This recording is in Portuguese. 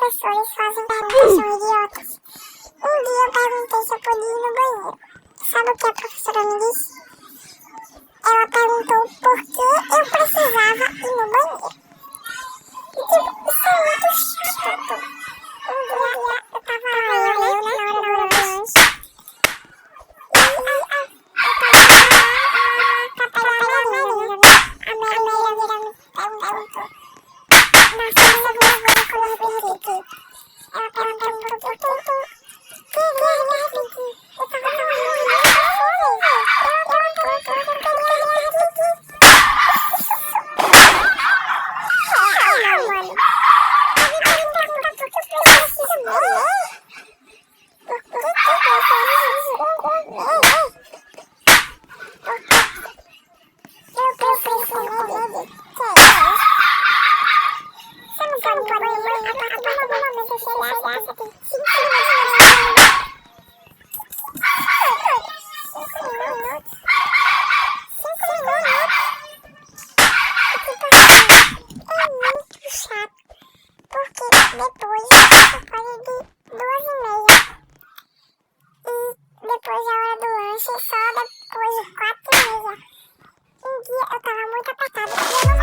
professores fazem perguntas são idiotas. Um dia eu perguntei se eu podia ir no banheiro. Sabe o que a professora me disse? Ela perguntou por que eu precisava ir no banheiro. E tipo, isso é muito chato. Um dia eu tava lá, eu na hora do lanche. E eu tava lá pra pegar a merinda, né? A merendeira me perguntou. Nossa, essa vergonha quando eu repeti. Ela perguntou por que eu queria repetir. Eu tava falando depois você pode vir 2h30 e depois a hora do lanche só depois de 4h30. Um dia eu tava muito apertada e eu não